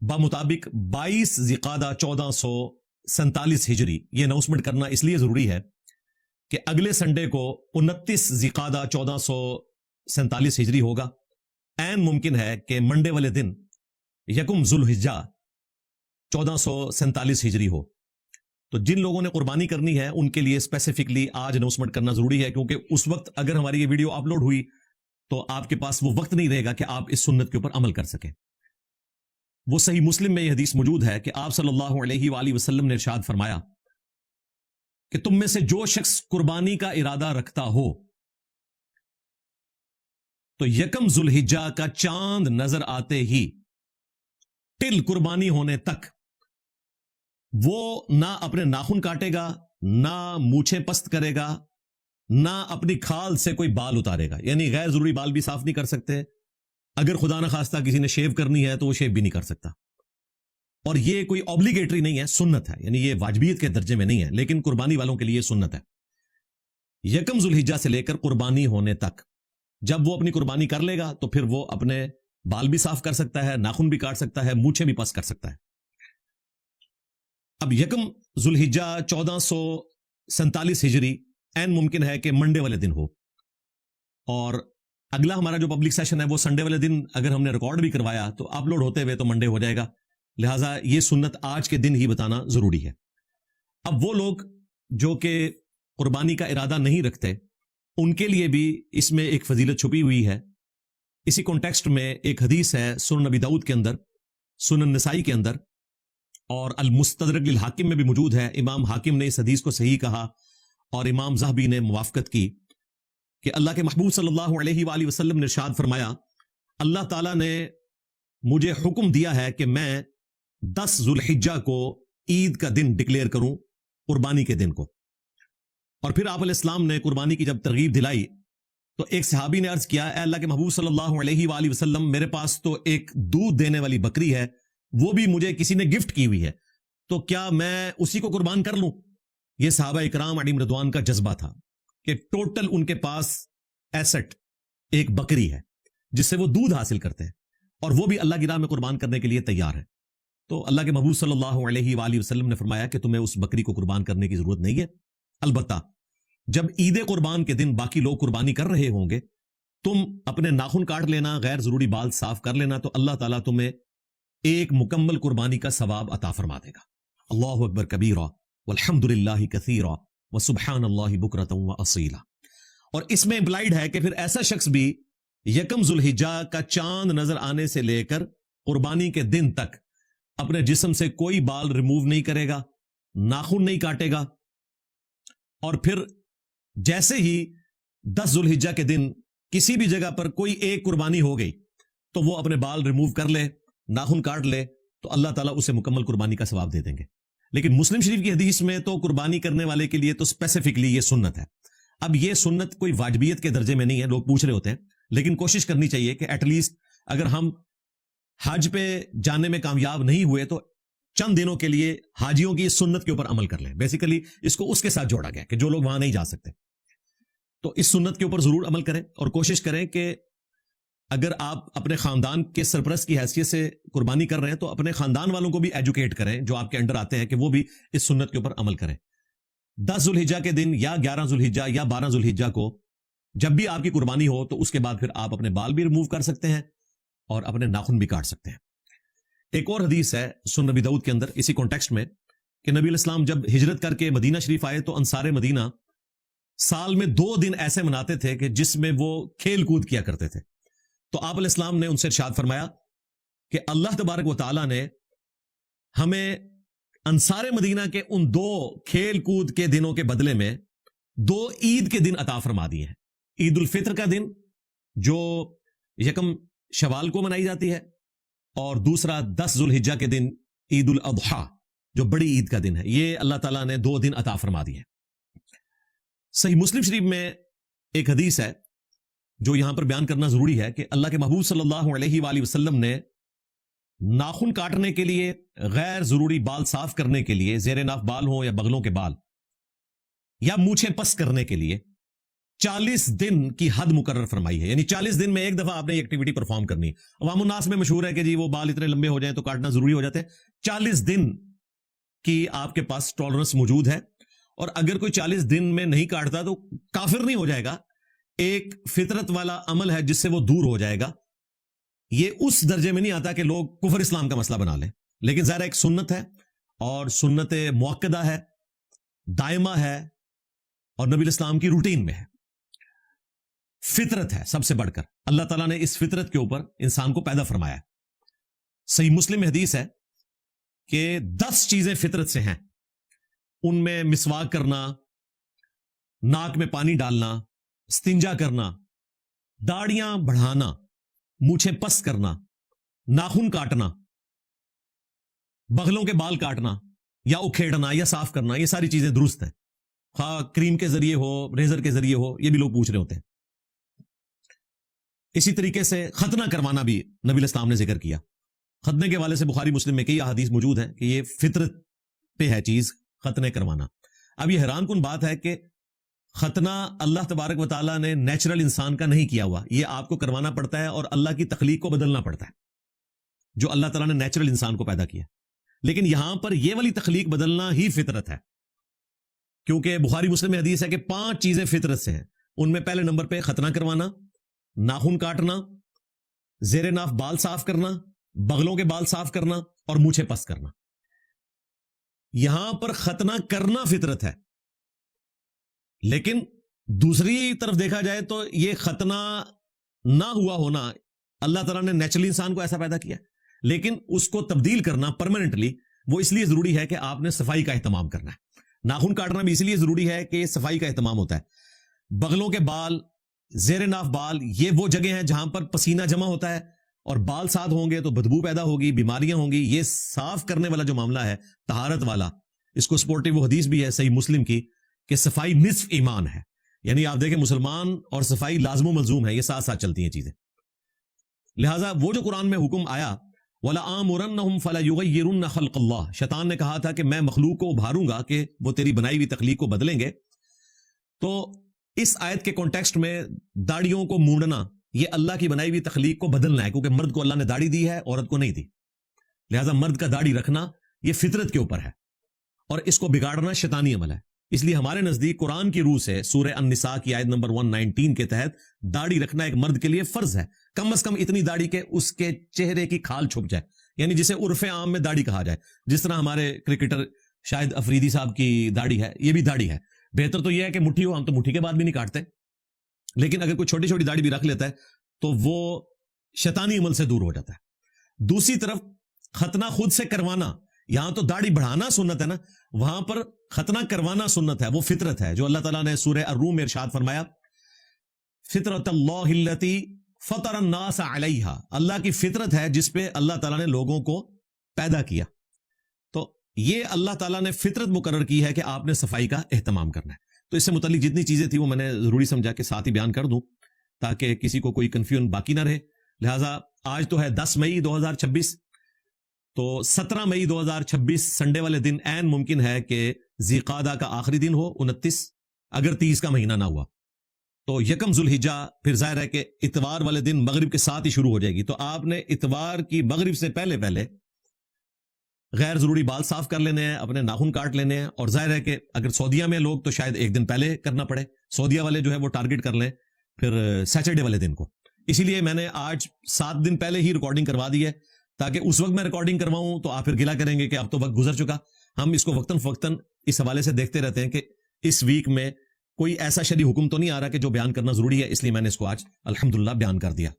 बमुताबिक 22 ज़िक़ादा 1447 हिजरी। ये अनाउंसमेंट करना इसलिए ज़रूरी है कि अगले संडे को 29 ज़िक़ादा 1447 हिजरी होगा। ऐन मुमकिन है कि मंडे वाले दिन यकुम ज़ुल्हिज्जा 1447 हिजरी हो। तो जिन लोगों ने कुर्बानी करनी है उनके लिए स्पेसिफिकली आज अनाउंसमेंट करना ज़रूरी है, क्योंकि उस वक्त अगर हमारी ये वीडियो अपलोड हुई तो आपके पास वो वक्त नहीं रहेगा कि आप इस सुन्नत के ऊपर अमल कर सकें। वो सही मुस्लिम में यह हदीस मौजूद है कि आप सल्लल्लाहु अलैहि वसल्लम ने इरशाद फरमाया कि तुम में से जो शख्स कुर्बानी का इरादा रखता हो तो यकम जुल्हिज्जा का चांद नजर आते ही टिल कुर्बानी होने तक वो ना अपने नाखून काटेगा, ना मूछें पस्त करेगा, ना अपनी खाल से कोई बाल उतारेगा। यानी गैर जरूरी बाल भी साफ नहीं कर सकते। अगर खुदा न खास्ता किसी ने शेव करनी है तो वो शेव भी नहीं कर सकता। और ये कोई ऑब्लिगेटरी नहीं है, सुन्नत है, यानी ये वाजबियत के दर्जे में नहीं है, लेकिन कुर्बानी वालों के लिए सुन्नत है। यकम जुल्हिज्जा से लेकर कुर्बानी होने तक जब वो अपनी कुर्बानी कर लेगा तो फिर वो अपने बाल भी साफ कर सकता है, नाखून भी काट सकता है, मूछें भी पस कर सकता है। अब यकम जुल्हिज्जा 1447 हिजरी ऐन मुमकिन है कि मंडे वाले दिन हो, और अगला हमारा जो पब्लिक सेशन है वो संडे वाले दिन अगर हमने रिकॉर्ड भी करवाया तो अपलोड होते हुए तो मंडे हो जाएगा। लिहाजा ये सुन्नत आज के दिन ही बताना जरूरी है। अब वो लोग जो कि कुर्बानी का इरादा नहीं रखते उनके लिए भी इसमें एक फजीलत छुपी हुई है। इसी कॉन्टेक्स्ट में एक हदीस है सुनन नबी दाऊद के अंदर, सुनन नसाई के अंदर और अल मुस्तदरक लिल हाकिम में भी मौजूद है। इमाम हाकिम ने इस हदीस को सही कहा और इमाम ज़हबी ने मुवाफ़क़त की कि अल्लाह के महबूब सल्लल्लाहु अलैहि वसल्लम ने इरशाद फरमाया, अल्लाह ताला ने मुझे हुक्म दिया है कि मैं 10 ज़ुल्हिज्जा को ईद का दिन डिक्लेयर करूं, कुर्बानी के दिन को। और फिर आप अलैहिस्सलाम ने कुर्बानी की जब तरगीब दिलाई तो एक सहाबी ने अर्ज किया, अल्लाह के महबूब सल्लल्लाहु अलैहि वसल्लम, मेरे पास तो एक दूध देने वाली बकरी है, वो भी मुझे किसी ने गिफ्ट की हुई है, तो क्या मैं उसी को कुर्बान कर लूं? ये सहाबा इकराम अलैहिम रिदवान का जज्बा था कि टोटल उनके पास एसेट एक बकरी है जिससे वो दूध हासिल करते हैं और वो भी अल्लाह की राह में कुर्बान करने के लिए तैयार है। तो अल्लाह के महबूब सल्लल्लाहु अलैहि वसल्लम ने फरमाया कि तुम्हें उस बकरी को कुर्बान करने की जरूरत नहीं है। अलबत्ता जब ईद कुर्बान के दिन बाकी लोग कुर्बानी कर रहे होंगे तुम अपने नाखून काट लेना, गैर जरूरी बाल साफ कर लेना, तो अल्लाह ताला तुम्हें एक मुकम्मल कुर्बानी का सवाब अता फरमा देगा। अल्लाहु अकबर कबीरा वल्हम्दुलिल्लाहि कसीरा व सुब्हानल्लाहि बुकरतन व असीला। और इसमें इंप्लाइड है कि फिर ऐसा शख्स भी यकम जुल्हिज्जा का चांद नजर आने से लेकर कुर्बानी के दिन तक अपने जिस्म से कोई बाल रिमूव नहीं करेगा, नाखून नहीं काटेगा, और फिर जैसे ही 10 जुल्हिज्जा के दिन किसी भी जगह पर कोई एक कुर्बानी हो गई तो वो अपने बाल रिमूव कर ले, नाखून काट ले, तो अल्लाह ताला उसे मुकम्मल कुर्बानी का सवाब दे देंगे। लेकिन मुस्लिम शरीफ की हदीस में तो कुर्बानी करने वाले के लिए तो स्पेसिफिकली ये सुन्नत है। अब ये सुन्नत कोई वाजबियत के दर्जे में नहीं है, लोग पूछ रहे होते हैं, लेकिन कोशिश करनी चाहिए कि एटलीस्ट अगर हम हज पे जाने में कामयाब नहीं हुए तो चंद दिनों के लिए हाजियों की इस सुन्नत के ऊपर अमल कर लें। बेसिकली इसको उसके साथ जोड़ा गया कि जो लोग वहां नहीं जा सकते तो इस सुन्नत के ऊपर जरूर अमल करें और कोशिश करें कि अगर आप अपने खानदान के सरपरस्त की हैसियत से कुर्बानी कर रहे हैं तो अपने खानदान वालों को भी एजुकेट करें जो आपके अंडर आते हैं कि वो भी इस सुन्नत के ऊपर अमल करें। 10 जुल्हिज्जा के दिन या 11 जुल्हिज्जा या 12 जुल्हिज्जा को जब भी आपकी कुर्बानी हो तो उसके बाद फिर आप अपने बाल भी रिमूव कर सकते हैं और अपने नाखून भी काट सकते हैं। एक और हदीस है सुनन नबी दाऊद के अंदर इसी कॉन्टेक्स्ट में कि नबी अलैहिस्सलाम जब हिजरत करके मदीना शरीफ आए तो अंसारे मदीना साल में 2 दिन ऐसे मनाते थे कि जिसमें वो खेल कूद किया करते थे। तो आप अलैहिस्सलाम ने उनसे इरशाद फरमाया कि अल्लाह तबारक व तआला ने हमें अंसारे मदीना के उन 2 खेल कूद के दिनों के बदले में 2 ईद के दिन अता फरमा दिए हैं। ईद उल फित्र का दिन जो यकम शवाल को मनाई जाती है और दूसरा 10 जुल्हिज्जा के दिन ईद उल अज़हा जो बड़ी ईद का दिन है। ये अल्लाह ताला ने 2 दिन अता फरमा दिए। सही मुस्लिम शरीफ में एक हदीस है जो यहां पर बयान करना जरूरी है कि अल्लाह के महबूब सल्लल्लाहु अलैहि वसल्लम ने नाखून काटने के लिए, गैर जरूरी बाल साफ करने के लिए, जेर नाफ बाल हो या बगलों के बाल, या मूछें पस करने के लिए 40 دن کی حد مقرر فرمائی ہے، یعنی 40 دن میں ایک دفعہ آپ نے یہ ایکٹیویٹی پرفارم کرنی ہے. عوام الناس میں مشہور ہے کہ جی وہ بال اتنے لمبے ہو جائیں تو کاٹنا ضروری ہو جاتے ہیں. 40 دن کی آپ کے پاس ٹالرنس موجود ہے، اور اگر کوئی 40 دن میں نہیں کاٹتا تو کافر نہیں ہو جائے گا، ایک فطرت والا عمل ہے جس سے وہ دور ہو جائے گا. یہ اس درجے میں نہیں آتا کہ لوگ کفر اسلام کا مسئلہ بنا لیں، لیکن ظاہر ایک سنت ہے، اور سنت مؤکدہ ہے، دائمہ ہے، اور نبی اسلام کی روٹین میں ہے. فطرت ہے سب سے بڑھ کر. اللہ تعالیٰ نے اس فطرت کے اوپر انسان کو پیدا فرمایا ہے. صحیح مسلم میں حدیث ہے کہ 10 چیزیں فطرت سے ہیں. ان میں مسواک کرنا، ناک میں پانی ڈالنا، استنجا کرنا، داڑیاں بڑھانا، مونچھیں پست کرنا، ناخن کاٹنا، بغلوں کے بال کاٹنا یا اکھیڑنا یا صاف کرنا، یہ ساری چیزیں درست ہیں. خواہ کریم کے ذریعے ہو، ریزر کے ذریعے ہو، یہ بھی لوگ پوچھ رہے ہوتے ہیں. اسی طریقے سے ختنہ کروانا بھی نبی الاسلام نے ذکر کیا. ختنے کے حوالے سے بخاری مسلم میں کئی احادیث موجود ہیں کہ یہ فطرت پہ ہے چیز، ختنے کروانا. اب یہ حیران کن بات ہے کہ ختنہ اللہ تبارک و تعالیٰ نے نیچرل انسان کا نہیں کیا ہوا، یہ آپ کو کروانا پڑتا ہے اور اللہ کی تخلیق کو بدلنا پڑتا ہے، جو اللہ تعالیٰ نے نیچرل انسان کو پیدا کیا. لیکن یہاں پر یہ والی تخلیق بدلنا ہی فطرت ہے، کیونکہ بخاری مسلم میں حدیث ہے کہ 5 چیزیں فطرت سے ہیں. ان میں پہلے نمبر پہ ختنہ کروانا، ناخن کاٹنا، زیر ناف بال صاف کرنا، بغلوں کے بال صاف کرنا، اور مونچھیں پست کرنا. یہاں پر ختنہ کرنا فطرت ہے، لیکن دوسری طرف دیکھا جائے تو یہ ختنہ نہ ہوا ہونا، اللہ تعالیٰ نے نیچرلی انسان کو ایسا پیدا کیا، لیکن اس کو تبدیل کرنا پرماننٹلی وہ اس لیے ضروری ہے کہ آپ نے صفائی کا اہتمام کرنا ہے. ناخن کاٹنا بھی اس لیے ضروری ہے کہ صفائی کا اہتمام ہوتا ہے. بغلوں کے بال، زیر ناف بال، یہ وہ جگہ ہیں جہاں پر پسینہ جمع ہوتا ہے، اور بال ساتھ ہوں گے تو بدبو پیدا ہوگی، بیماریاں ہوں گی. یہ صاف کرنے والا جو معاملہ ہے، طہارت والا، اس کو سپورٹیو وہ حدیث بھی ہے صحیح مسلم کی کہ صفائی نصف ایمان ہے. یعنی آپ دیکھیں مسلمان اور صفائی لازم و ملزوم ہے، یہ ساتھ ساتھ چلتی ہیں چیزیں. لہٰذا وہ جو قرآن میں حکم آیا وَلَآمُرَنَّهُمْ فَلَيُغَيِّرُنَّ خَلْقَ اللَّهِ، شیطان نے کہا تھا کہ میں مخلوق کو ابھاروں گا کہ وہ تیری بنائی ہوئی تخلیق کو بدلیں گے. تو اس آیت کے کانٹیکسٹ میں داڑیوں کو مونڈنا یہ اللہ کی بنائی ہوئی تخلیق کو بدلنا ہے، کیونکہ مرد کو اللہ نے داڑھی دی ہے، عورت کو نہیں دی. لہٰذا مرد کا داڑھی رکھنا یہ فطرت کے اوپر ہے، اور اس کو بگاڑنا شیطانی عمل ہے. اس لیے ہمارے نزدیک قرآن کی روح سے سورہ النساء کی آیت نمبر 119 کے تحت داڑھی رکھنا ایک مرد کے لیے فرض ہے. کم از کم اتنی داڑھی کہ اس کے چہرے کی کھال چھپ جائے، یعنی جسے عرف عام میں داڑھی کہا جائے. جس طرح ہمارے کرکٹر شاہد افریدی صاحب کی داڑھی ہے، یہ بھی داڑھی ہے. بہتر تو یہ ہے کہ مٹھی ہو، ہم تو مٹھی کے بعد بھی نہیں کاٹتے، لیکن اگر کوئی چھوٹی چھوٹی داڑھی بھی رکھ لیتا ہے تو وہ شیطانی عمل سے دور ہو جاتا ہے. دوسری طرف ختنہ خود سے کروانا، یہاں تو داڑھی بڑھانا سنت ہے نا، وہاں پر ختنہ کروانا سنت ہے، وہ فطرت ہے جو اللہ تعالیٰ نے سورہ الروم میں ارشاد فرمایا فطرت اللہ التی فطر الناس علیہا، اللہ کی فطرت ہے جس پہ اللہ تعالیٰ نے لوگوں کو پیدا کیا. تو یہ اللہ تعالیٰ نے فطرت مقرر کی ہے کہ آپ نے صفائی کا اہتمام کرنا ہے. تو اس سے متعلق جتنی چیزیں تھیں وہ میں نے ضروری سمجھا کہ ساتھ ہی بیان کر دوں تاکہ کسی کو کوئی کنفیوژن باقی نہ رہے. لہٰذا آج تو ہے 10 مئی 2026، تو 17 مئی 2026 سنڈے والے دن عین ممکن ہے کہ ذی قعدہ کا آخری دن ہو، 29، اگر 30 کا مہینہ نہ ہوا تو یکم ذو الحجہ، پھر ظاہر ہے کہ اتوار والے دن مغرب کے ساتھ ہی شروع ہو جائے گی. تو آپ نے اتوار کی مغرب سے پہلے غیر ضروری بال صاف کر لینے ہیں، اپنے ناخن کاٹ لینے ہیں. اور ظاہر ہے کہ اگر سعودیہ میں لوگ تو شاید ایک دن پہلے کرنا پڑے، سعودیہ والے جو ہے وہ ٹارگٹ کر لیں پھر سیٹرڈے والے دن کو. اسی لیے میں نے آج 7 دن پہلے ہی ریکارڈنگ کروا دی ہے تاکہ اس وقت میں ریکارڈنگ کرواؤں تو آپ پھر گلا کریں گے کہ اب تو وقت گزر چکا. ہم اس کو وقتاً فوقتاً اس حوالے سے دیکھتے رہتے ہیں کہ اس ویک میں کوئی ایسا شرعی حکم تو نہیں آ رہا کہ جو بیان کرنا ضروری ہے، اس لیے میں نے اس کو آج الحمدللہ بیان کر دیا.